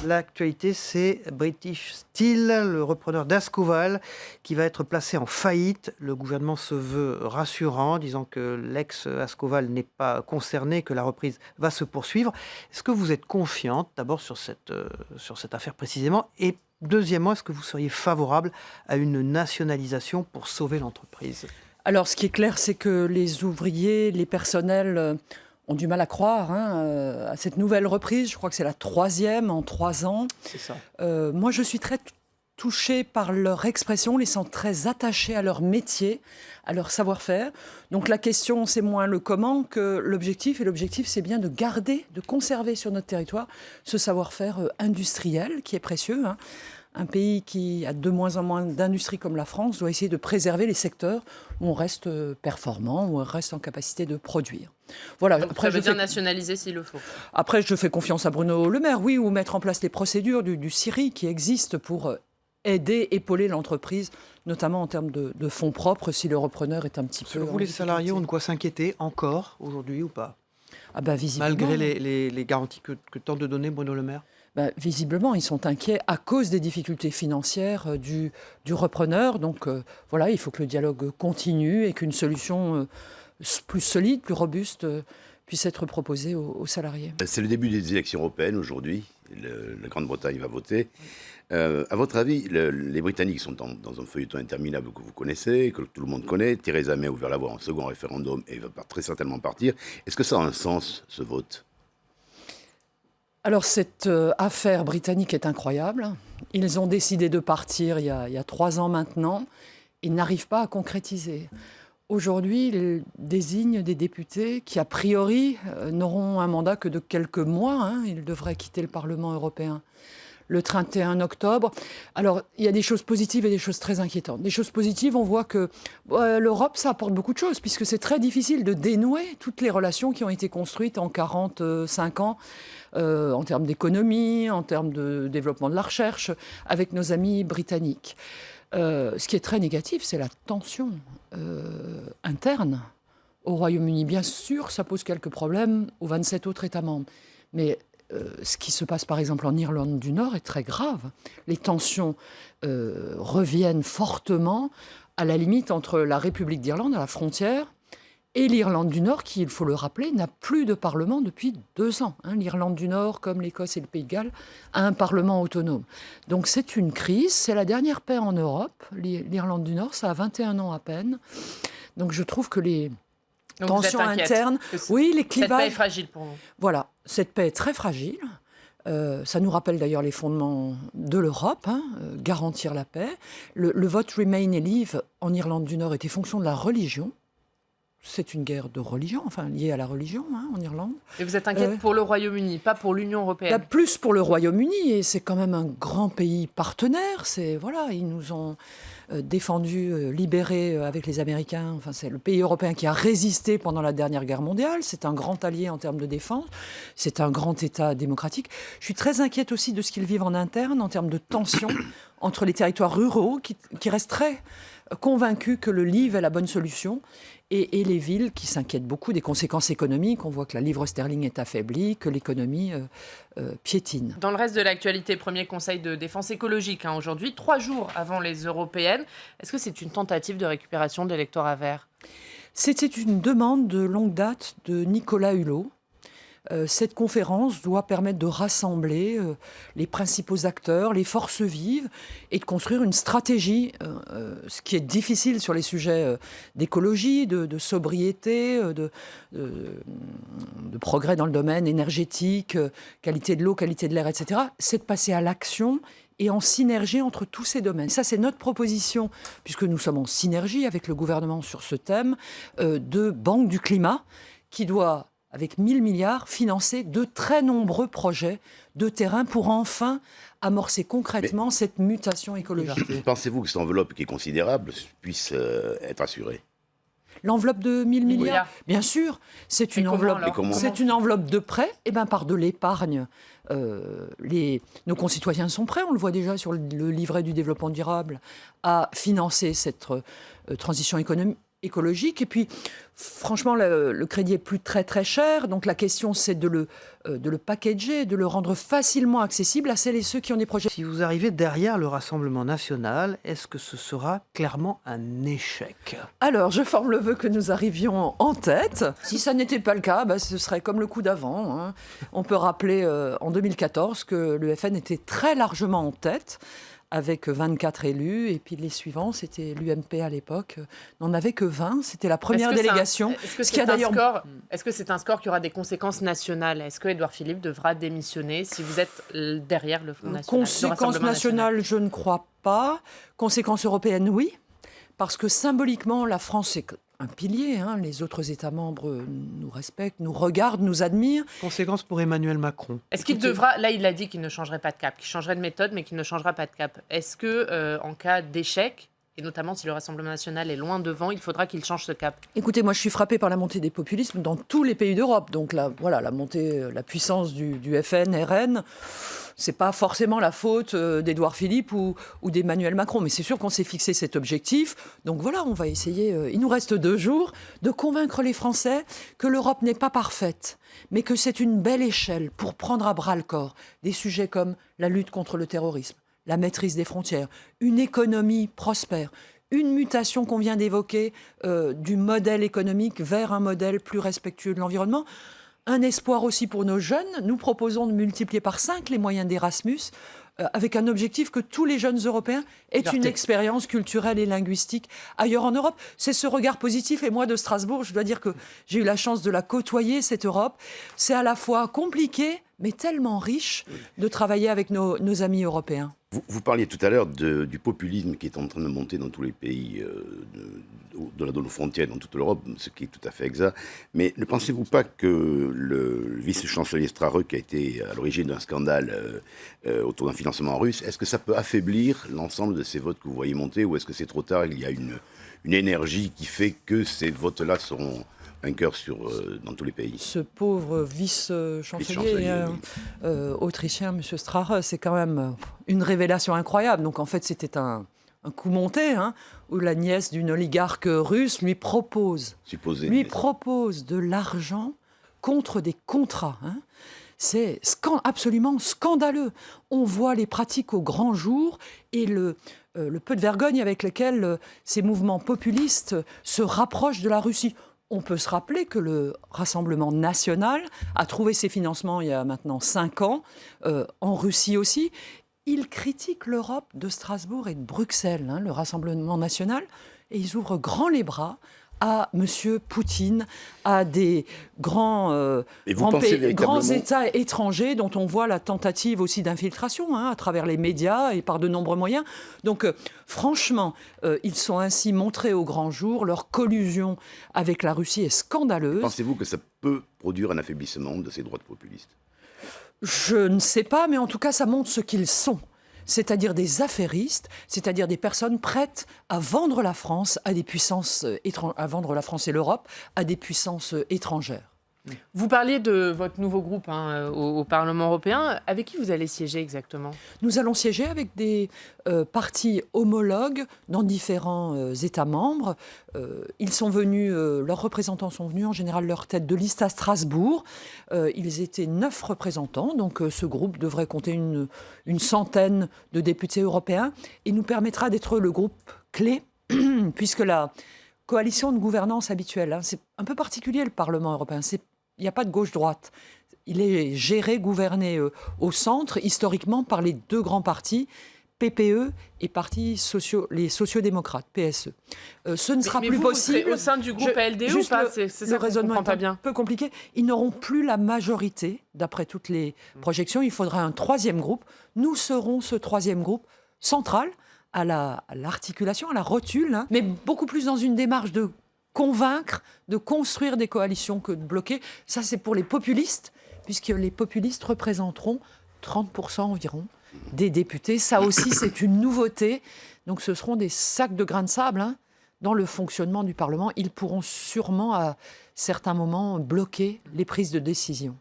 l'actualité, c'est British Steel, le repreneur d'Ascoval, qui va être placé en faillite. Le gouvernement se veut rassurant, disant que l'ex-Ascoval n'est pas concerné, que la reprise va se poursuivre. Est-ce que vous êtes confiante, d'abord, sur cette affaire précisément, et deuxièmement, est-ce que vous seriez favorable à une nationalisation pour sauver l'entreprise ? Alors, ce qui est clair, c'est que les ouvriers, les personnels ont du mal à croire à cette nouvelle reprise. Je crois que c'est la 3e en 3 ans. C'est ça. Moi, je suis très touchée par leur expression, les sens très attachés à leur métier, à leur savoir-faire. Donc la question, c'est moins le comment que l'objectif. Et l'objectif, c'est bien de garder, de conserver sur notre territoire ce savoir-faire industriel qui est précieux. Un pays qui a de moins en moins d'industrie comme la France doit essayer de préserver les secteurs où on reste performant, où on reste en capacité de produire. Voilà. Donc, après, ça veut dire nationaliser s'il le faut. Après, je fais confiance à Bruno Le Maire, oui, ou mettre en place les procédures du CIRI qui existent pour aider, épauler l'entreprise, notamment en termes de fonds propres, si le repreneur est un petit peu... Selon vous, les salariés ont de quoi s'inquiéter encore aujourd'hui ou pas ? Visiblement. Malgré les garanties que tente de donner Bruno Le Maire ? Visiblement, ils sont inquiets à cause des difficultés financières du repreneur. Donc voilà, il faut que le dialogue continue et qu'une solution plus solide, plus robuste puisse être proposée aux salariés. C'est le début des élections européennes aujourd'hui. La Grande-Bretagne va voter. À votre avis, les Britanniques sont dans un feuilleton interminable que vous connaissez, que tout le monde connaît. Theresa May a ouvert la voie en second référendum et va très certainement partir. Est-ce que ça a un sens, ce vote ? Alors, cette affaire britannique est incroyable. Ils ont décidé de partir il y a 3 ans maintenant. Ils n'arrivent pas à concrétiser. Aujourd'hui, ils désignent des députés qui, a priori, n'auront un mandat que de quelques mois. Ils devraient quitter le Parlement européen le 31 octobre. Alors, il y a des choses positives et des choses très inquiétantes. Des choses positives, on voit que l'Europe, ça apporte beaucoup de choses, puisque c'est très difficile de dénouer toutes les relations qui ont été construites en 45 ans, en termes d'économie, en termes de développement de la recherche, avec nos amis britanniques. Ce qui est très négatif, c'est la tension interne au Royaume-Uni. Bien sûr, ça pose quelques problèmes aux 27 autres États membres. Mais ce qui se passe par exemple en Irlande du Nord est très grave. Les tensions reviennent fortement à la limite entre la République d'Irlande, à la frontière, et l'Irlande du Nord, qui, il faut le rappeler, n'a plus de parlement depuis 2 ans. L'Irlande du Nord, comme l'Écosse et le Pays de Galles, a un parlement autonome. Donc c'est une crise, c'est la dernière paix en Europe. L'Irlande du Nord, ça a 21 ans à peine. Donc je trouve que les tensions internes... Oui, les clivages... Cette paix est fragile pour vous. Voilà, cette paix est très fragile. Ça nous rappelle d'ailleurs les fondements de l'Europe, garantir la paix. Le vote Remain and Leave en Irlande du Nord était fonction de la religion. C'est une guerre de religion, liée à la religion en Irlande. Et vous êtes inquiète pour le Royaume-Uni, pas pour l'Union européenne ? Plus pour le Royaume-Uni, et c'est quand même un grand pays partenaire. Ils nous ont défendus, libérés avec les Américains. C'est le pays européen qui a résisté pendant la dernière guerre mondiale. C'est un grand allié en termes de défense. C'est un grand État démocratique. Je suis très inquiète aussi de ce qu'ils vivent en interne, en termes de tensions entre les territoires ruraux, qui restent très convaincus que le Leave est la bonne solution, et les villes qui s'inquiètent beaucoup des conséquences économiques. On voit que la livre sterling est affaiblie, que l'économie piétine. Dans le reste de l'actualité, premier conseil de défense écologique aujourd'hui, 3 jours avant les européennes. Est-ce que c'est une tentative de récupération de l'électorat vert ? C'était une demande de longue date de Nicolas Hulot. Cette conférence doit permettre de rassembler les principaux acteurs, les forces vives, et de construire une stratégie, ce qui est difficile sur les sujets d'écologie, de sobriété, de progrès dans le domaine énergétique, qualité de l'eau, qualité de l'air, etc. C'est de passer à l'action et en synergie entre tous ces domaines. Ça, c'est notre proposition, puisque nous sommes en synergie avec le gouvernement sur ce thème, de Banque du climat, qui doit, avec 1 000 milliards, financer de très nombreux projets de terrain pour enfin amorcer concrètement cette mutation écologique. Pensez-vous que cette enveloppe, qui est considérable, puisse être assurée ? L'enveloppe de 1 000 milliards, bien sûr, c'est une enveloppe de prêts, par de l'épargne. Nos concitoyens sont prêts, on le voit déjà sur le livret du développement durable, à financer cette transition écologique. Et puis, franchement, le crédit est plus très très cher. Donc la question, c'est de le packager, de le rendre facilement accessible à celles et ceux qui ont des projets. Si vous arrivez derrière le Rassemblement national, est-ce que ce sera clairement un échec? Alors, je forme le vœu que nous arrivions en tête. Si ça n'était pas le cas, ce serait comme le coup d'avant, hein. On peut rappeler en 2014 que le FN était très largement en tête, avec 24 élus, et puis les suivants, c'était l'UMP à l'époque, n'en avait que 20, c'était la première délégation. Est-ce que c'est un score qui aura des conséquences nationales? Est-ce que Édouard Philippe devra démissionner si vous êtes derrière le Front national? Conséquences nationales, je ne crois pas. Conséquences européennes, oui, parce que symboliquement, la France est un pilier, hein. Les autres États membres nous respectent, nous regardent, nous admirent. Conséquence pour Emmanuel Macron. Est-ce qu'il devra, là il a dit qu'il ne changerait pas de cap, qu'il changerait de méthode mais qu'il ne changera pas de cap. Est-ce que en cas d'échec, et notamment si le Rassemblement national est loin devant, il faudra qu'il change ce cap? Écoutez, moi je suis frappée par la montée des populismes dans tous les pays d'Europe. Donc là, voilà, la montée, la puissance du FN, RN, c'est pas forcément la faute d'Édouard Philippe ou d'Emmanuel Macron. Mais c'est sûr qu'on s'est fixé cet objectif. Donc voilà, on va essayer, il nous reste 2 jours, de convaincre les Français que l'Europe n'est pas parfaite, mais que c'est une belle échelle pour prendre à bras-le-corps des sujets comme la lutte contre le terrorisme, la maîtrise des frontières, une économie prospère, une mutation qu'on vient d'évoquer du modèle économique vers un modèle plus respectueux de l'environnement. Un espoir aussi pour nos jeunes. Nous proposons de multiplier par 5 les moyens d'Erasmus avec un objectif que tous les jeunes Européens aient une expérience culturelle et linguistique ailleurs en Europe. C'est ce regard positif. Et moi, de Strasbourg, je dois dire que j'ai eu la chance de la côtoyer, cette Europe. C'est à la fois compliqué, mais tellement riche de travailler avec nos amis européens. Vous parliez tout à l'heure du populisme qui est en train de monter dans tous les pays de nos frontières, dans toute l'Europe, ce qui est tout à fait exact. Mais ne pensez-vous pas que le vice-chancelier Strahre, qui a été à l'origine d'un scandale autour d'un financement russe, est-ce que ça peut affaiblir l'ensemble de ces votes que vous voyez monter, ou est-ce que c'est trop tard, il y a une énergie qui fait que ces votes-là seront vainqueurs dans tous les pays? Ce pauvre vice-chancelier autrichien, M. Strahre, c'est quand même une révélation incroyable. Donc en fait, c'était un coup monté, hein, où la nièce d'une oligarque russe lui propose de l'argent contre des contrats. Hein. C'est absolument scandaleux. On voit les pratiques au grand jour et le peu de vergogne avec lequel ces mouvements populistes se rapprochent de la Russie. On peut se rappeler que le Rassemblement national a trouvé ses financements il y a maintenant 5 ans, en Russie aussi. Il critique l'Europe de Strasbourg et de Bruxelles, hein, le Rassemblement national, et ils ouvrent grand les bras à M. Poutine, à des grands États étrangers dont on voit la tentative aussi d'infiltration, hein, à travers les médias et par de nombreux moyens. Donc franchement, ils sont ainsi montrés au grand jour. Leur collusion avec la Russie est scandaleuse. Pensez-vous que ça peut produire un affaiblissement de ces droites populistes? Je ne sais pas, mais en tout cas, ça montre ce qu'ils sont. C'est-à-dire des affairistes, c'est-à-dire des personnes prêtes à vendre la France à des puissances à vendre la France et l'Europe à des puissances étrangères. Vous parliez de votre nouveau groupe au Parlement européen. Avec qui vous allez siéger exactement? Nous allons siéger avec des partis homologues dans différents États membres. Ils sont venus, leurs représentants sont venus, en général leur tête de liste à Strasbourg. Ils étaient 9 représentants, donc ce groupe devrait compter une centaine de députés européens et nous permettra d'être le groupe clé, puisque la coalition de gouvernance habituelle, hein, c'est un peu particulier le Parlement européen, il n'y a pas de gauche-droite. Il est géré, gouverné au centre, historiquement, par les 2 grands partis, PPE et les sociodémocrates, PSE. Ce ne sera plus possible. Au sein du groupe LDE ou pas? C'est ça, le raisonnement est un peu compliqué. Ils n'auront plus la majorité, d'après toutes les projections. Il faudra un 3e groupe. Nous serons ce 3e groupe central à l'articulation, à la rotule, hein, mais beaucoup plus dans une démarche de convaincre, de construire des coalitions que de bloquer. Ça, c'est pour les populistes, puisque les populistes représenteront 30% environ des députés. Ça aussi, c'est une nouveauté. Donc, ce seront des sacs de grains de sable, hein, dans le fonctionnement du Parlement. Ils pourront sûrement, à certains moments, bloquer les prises de décision.